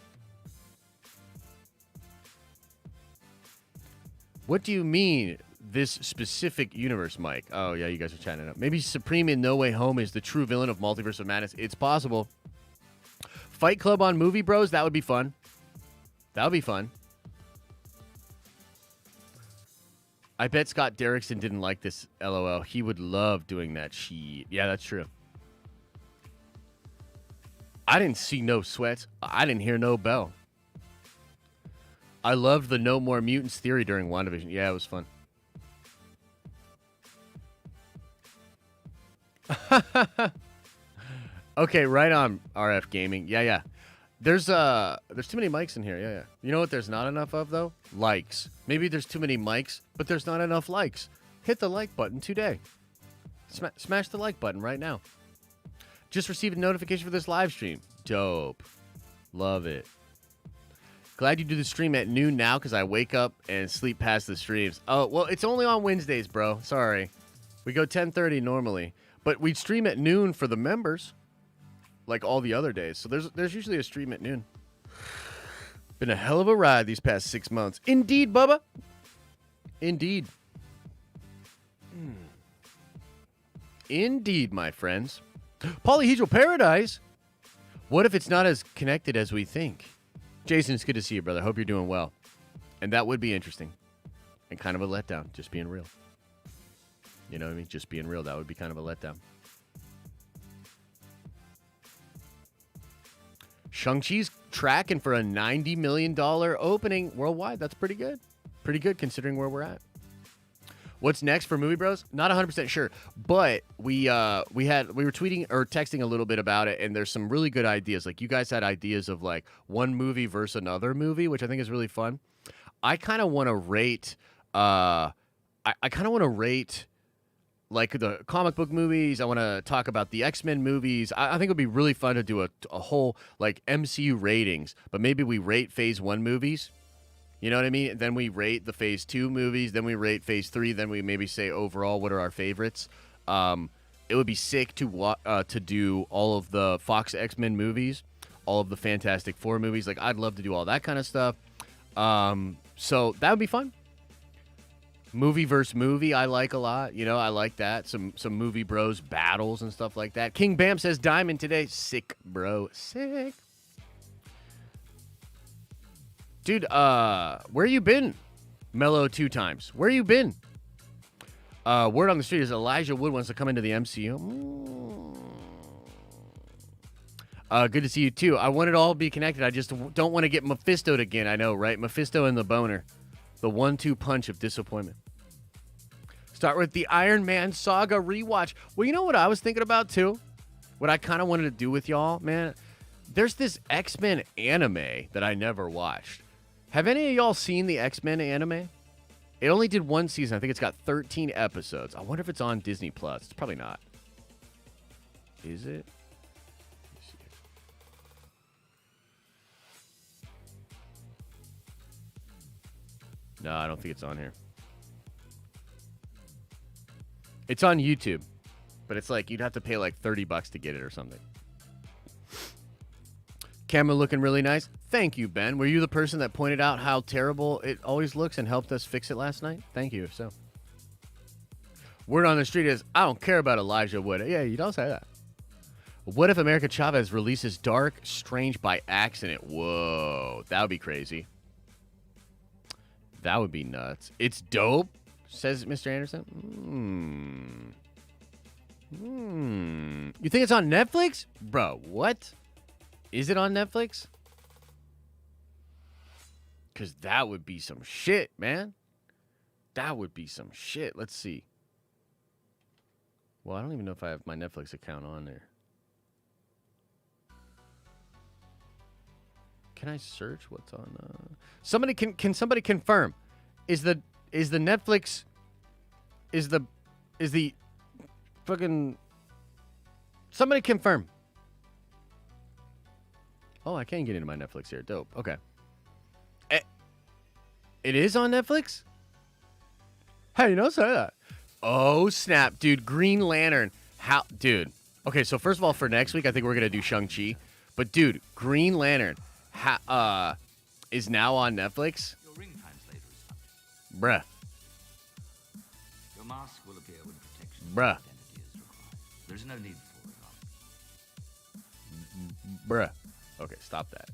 What do you mean, this specific universe, Mike? Oh, yeah, you guys are chatting it up. Maybe Supreme in No Way Home is the true villain of Multiverse of Madness. It's possible. Fight Club on Movie Bros? That would be fun. I bet Scott Derrickson didn't like this, LOL. He would love doing that shit. Yeah, that's true. I didn't see no sweats. I didn't hear no bell. I loved the No More Mutants theory during WandaVision. Yeah, it was fun. Okay, right on, RF Gaming. Yeah. There's too many mics in here. Yeah. You know what there's not enough of, though? Likes. Maybe there's too many mics, but there's not enough likes. Hit the like button today. Smash the like button right now. Just received a notification for this live stream. Dope. Love it. Glad you do the stream at noon now because I wake up and sleep past the streams. Oh, well, it's only on Wednesdays, bro. Sorry. We go 10:30 normally. But we stream at noon for the members, like all the other days. So there's usually a stream at noon. Been a hell of a ride these past 6 months. Indeed, Bubba. Indeed. Indeed, my friends. Polyhedral Paradise? What if it's not as connected as we think? Jason, it's good to see you, brother. Hope you're doing well. And that would be interesting. And kind of a letdown, just being real. You know what I mean? Just being real, that would be kind of a letdown. Shang-Chi's tracking for a $90 million opening worldwide. That's pretty good. Pretty good considering where we're at. What's next for Movie Bros? Not 100% sure, but we were tweeting or texting a little bit about it, and there's some really good ideas. Like, you guys had ideas of like one movie versus another movie, which I think is really fun. I kind of want to rate. I kind of want to rate like the comic book movies. I want to talk about the X-Men movies. I think it would be really fun to do a whole like MCU ratings, but maybe we rate Phase 1 movies. You know what I mean? Then we rate the Phase 2 movies. Then we rate Phase 3. Then we maybe say overall what are our favorites. It would be sick to do all of the Fox X-Men movies, all of the Fantastic Four movies. Like, I'd love to do all that kind of stuff. So that would be fun. Movie versus movie, I like a lot. You know, I like that. Some Movie Bros battles and stuff like that. King Bam says Diamond today. Sick, bro. Sick. Dude, where you been? Mellow 2 times. Where you been? Word on the street is Elijah Wood wants to come into the MCU. Good to see you, too. I want it all to be connected. I just don't want to get Mephisto'd again. I know, right? Mephisto and the boner. The 1-2 punch of disappointment. Start with the Iron Man Saga rewatch. Well, you know what I was thinking about, too? What I kind of wanted to do with y'all, man? There's this X-Men anime that I never watched. Have any of y'all seen the X-Men anime? It only did 1 season. I think it's got 13 episodes. I wonder if it's on Disney Plus. It's probably not. Is it? No, I don't think it's on here. It's on YouTube, but it's like you'd have to pay like $30 to get it or something. Camera looking really nice. Thank you, Ben. Were you the person that pointed out how terrible it always looks and helped us fix it last night? Thank you, if so. Word on the street is, I don't care about Elijah Wood. Yeah, you don't say that. What if America Chavez releases Dark Strange by accident? Whoa, that would be crazy. That would be nuts. It's dope, says Mr. Anderson. You think it's on Netflix? Bro, what? Is it on Netflix? Because that would be some shit, man. That would be some shit. Let's see. Well, I don't even know if I have my Netflix account on there. Can I search what's on? Somebody can somebody confirm? Is the Netflix is the fucking somebody confirm? Oh, I can get into my Netflix here. Dope. Okay. It is on Netflix? Hey, you don't say that. Oh, snap. Dude, Green Lantern. How, dude. Okay, so first of all, for next week, I think we're going to do Shang-Chi. But, dude, Green Lantern is now on Netflix. Your ring translator is functioning. Bruh. Your mask will appear when protection of Bruh. identity is required. There's no need for it. Bruh. Okay, stop that.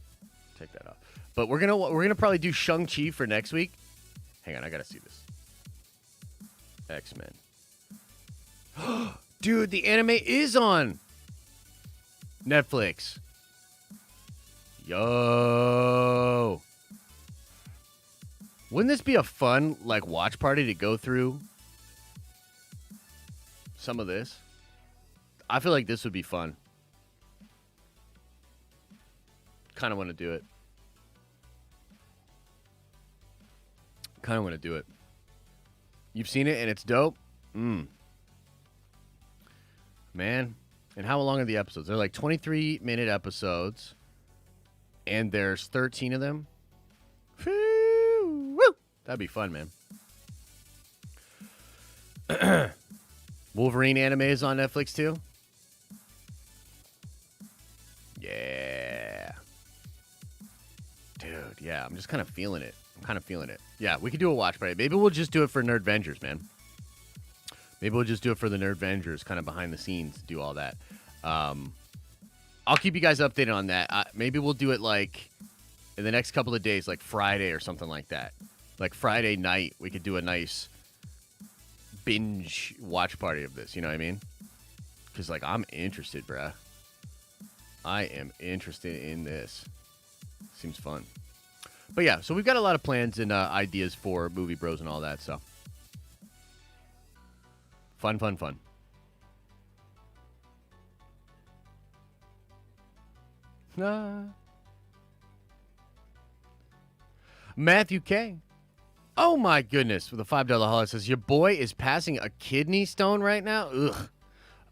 Take that off. But we're gonna probably do Shang-Chi for next week. Hang on, I gotta see this. X-Men. Dude, the anime is on Netflix. Yo. Wouldn't this be a fun like watch party to go through some of this? I feel like this would be fun. Kind of want to do it. Kind of want to do it. You've seen it and it's dope? Man. And how long are the episodes? They're like 23-minute episodes. And there's 13 of them. Woo! That'd be fun, man. Wolverine anime is on Netflix too? Yeah. Dude, yeah, I'm just kind of feeling it. Yeah, we could do a watch party. Maybe we'll just do it for Nerd Vengers, man. Maybe we'll just do it for the Nerd Vengers, kind of behind the scenes, do all that. I'll keep you guys updated on that. Maybe we'll do it like in the next couple of days, like Friday or something like that. Like Friday night, we could do a nice binge watch party of this. You know what I mean? Because, like, I'm interested, bruh. I am interested in this. Seems fun. But yeah, so we've got a lot of plans and ideas for Movie Bros and all that, so. Fun, fun, fun. Matthew K. Oh my goodness. With a $5 haul, it says, your boy is passing a kidney stone right now?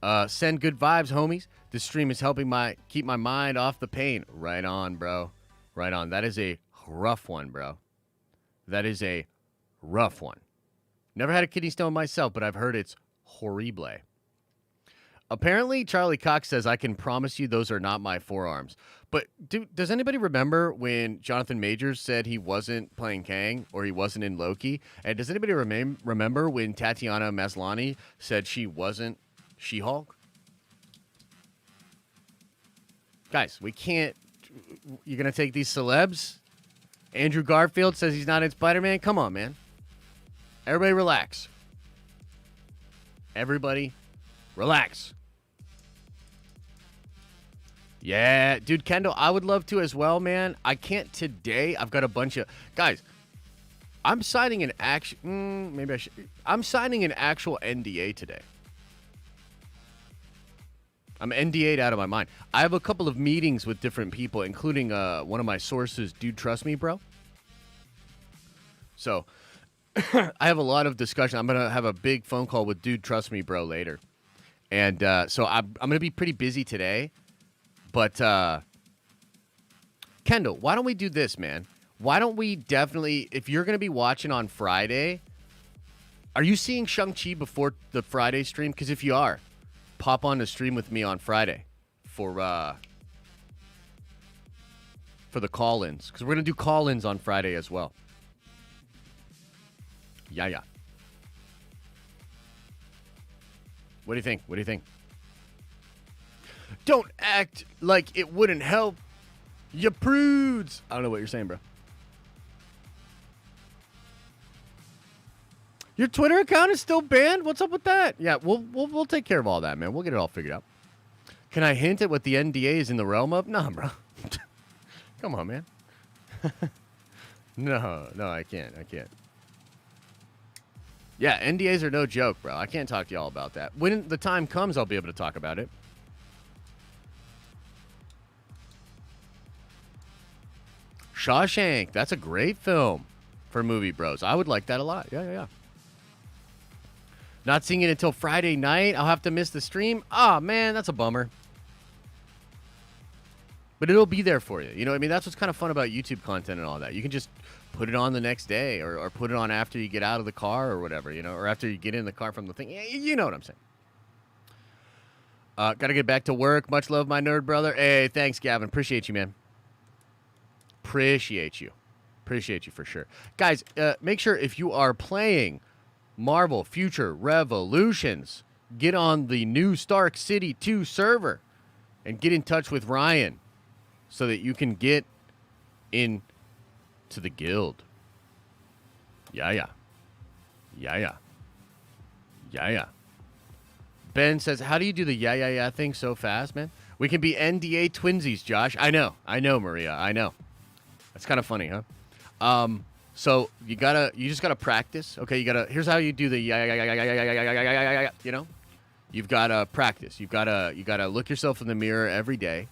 Ugh. Send good vibes, homies. This stream is helping keep my mind off the pain. Right on, bro. Right on. That is a rough one, bro. That is a rough one. Never had a kidney stone myself, but I've heard it's horrible. Apparently, Charlie Cox says, I can promise you those are not my forearms. But does anybody remember when Jonathan Majors said he wasn't playing Kang or he wasn't in Loki? And does anybody remember when Tatiana Maslany said she wasn't She-Hulk? Guys, we can't... You're going to take these celebs? Andrew Garfield says he's not in Spider-Man? Come on, man. Everybody relax. Everybody relax. Yeah, dude, Kendall, I would love to as well, man. I can't today. I've got a bunch of... Guys, I'm signing an maybe I should... I'm signing an actual NDA today. I'm NDA'd out of my mind. I have a couple of meetings with different people, including one of my sources, Dude Trust Me, bro. So, I have a lot of discussion. I'm going to have a big phone call with Dude Trust Me, bro, later. And so I'm going to be pretty busy today. But, Kendall, why don't we do this, man? Why don't we definitely, if you're going to be watching on Friday, are you seeing Shang-Chi before the Friday stream? Because if you are, pop on the stream with me on Friday for the call-ins. Because we're going to do call-ins on Friday as well. Yeah. What do you think? What do you think? Don't act like it wouldn't help. You prudes. I don't know what you're saying, bro. Your Twitter account is still banned? What's up with that? Yeah, we'll take care of all that, man. We'll get it all figured out. Can I hint at what the NDA is in the realm of? Nah, bro. Come on, man. No, I can't. Yeah, NDAs are no joke, bro. I can't talk to y'all about that. When the time comes, I'll be able to talk about it. Shawshank. That's a great film for Movie Bros. I would like that a lot. Yeah. Not seeing it until Friday night. I'll have to miss the stream. Oh, man, that's a bummer. But it'll be there for you. You know what I mean? That's what's kind of fun about YouTube content and all that. You can just put it on the next day or put it on after you get out of the car or whatever, you know, or after you get in the car from the thing. You know what I'm saying. Got to get back to work. Much love, my nerd brother. Hey, thanks, Gavin. Appreciate you, man. Appreciate you for sure. Guys, make sure if you are playing Marvel Future Revolutions, get on the new Stark City 2 server and get in touch with Ryan so that you can get in to the guild. Yeah. Ben says, how do you do the yeah thing so fast, man? We can be NDA twinsies, Josh. I know, Maria. I know. That's kind of funny, huh? So you just gotta practice. Okay, here's how you do the yeah. You know, you've gotta practice. You gotta look yourself in the mirror every day,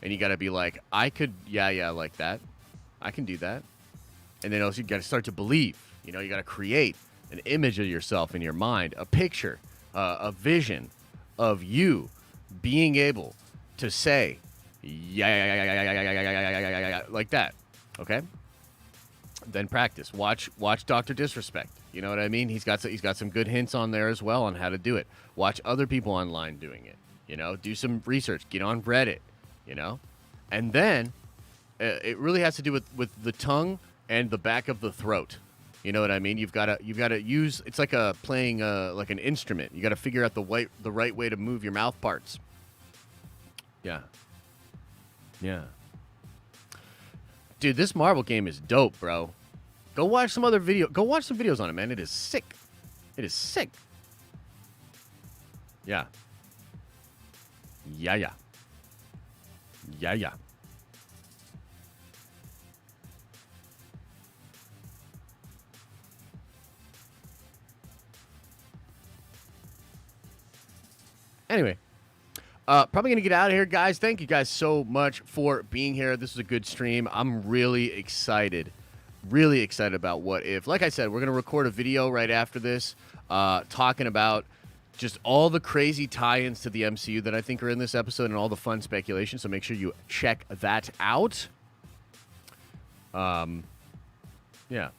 and you gotta be like, I could yeah like that. I can do that. And then also you gotta start to believe. You know, you gotta create an image of yourself in your mind, a picture, a vision of you being able to say yeah like that. Okay. Then practice. Watch Dr. Disrespect. You know what I mean? He's got some good hints on there as well on how to do it. Watch other people online doing it. You know, do some research. Get on Reddit. You know, and then it really has to do with the tongue and the back of the throat. You know what I mean? You've got to use. It's like playing like an instrument. You got to figure out the right way to move your mouth parts. Yeah. Dude, this Marvel game is dope, bro. Go watch some other video. Go watch some videos on it, man. It is sick. Yeah. Anyway, probably going to get out of here, guys. Thank you guys so much for being here. This is a good stream. I'm really excited. Really excited about What If. Like I said, we're going to record a video right after this talking about just all the crazy tie-ins to the MCU that I think are in this episode and all the fun speculation. So make sure you check that out. Yeah.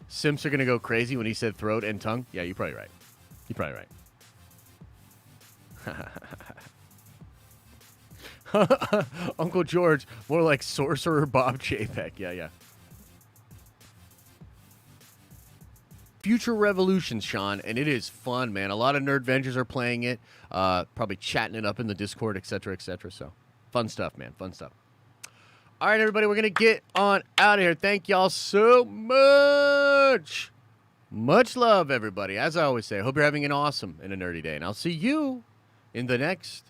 Simps are going to go crazy when he said throat and tongue. Yeah, you're probably right. You're probably right. Uncle George, more like Sorcerer Bob Chapek. Yeah. Future Revolutions, Sean, and it is fun, man. A lot of Nerd Vengers are playing it, probably chatting it up in the Discord, etc., etc. So, fun stuff, man. Fun stuff. All right, everybody, we're going to get on out of here. Thank y'all so much. Much love, everybody. As I always say, I hope you're having an awesome and a nerdy day, and I'll see you in the next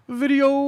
video.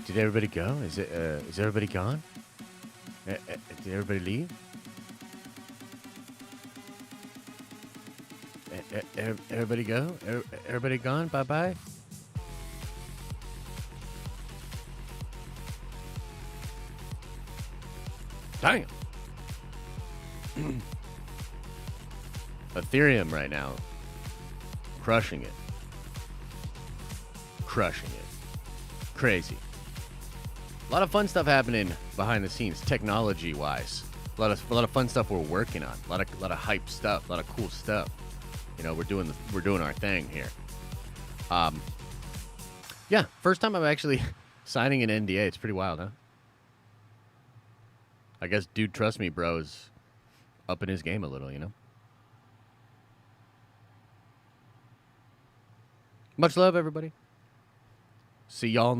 Did everybody go? Is everybody gone? Did everybody leave? Everybody go? Everybody gone? Bye-bye? Damn! Ethereum right now. Crushing it. Crushing it. Crazy. A lot of fun stuff happening behind the scenes, technology-wise. A lot of fun stuff we're working on. A lot of hype stuff. A lot of cool stuff. You know, we're doing our thing here. Yeah, first time I'm actually signing an NDA. It's pretty wild, huh? I guess Dude Trust Me Bro is up in his game a little, you know? Much love, everybody. See y'all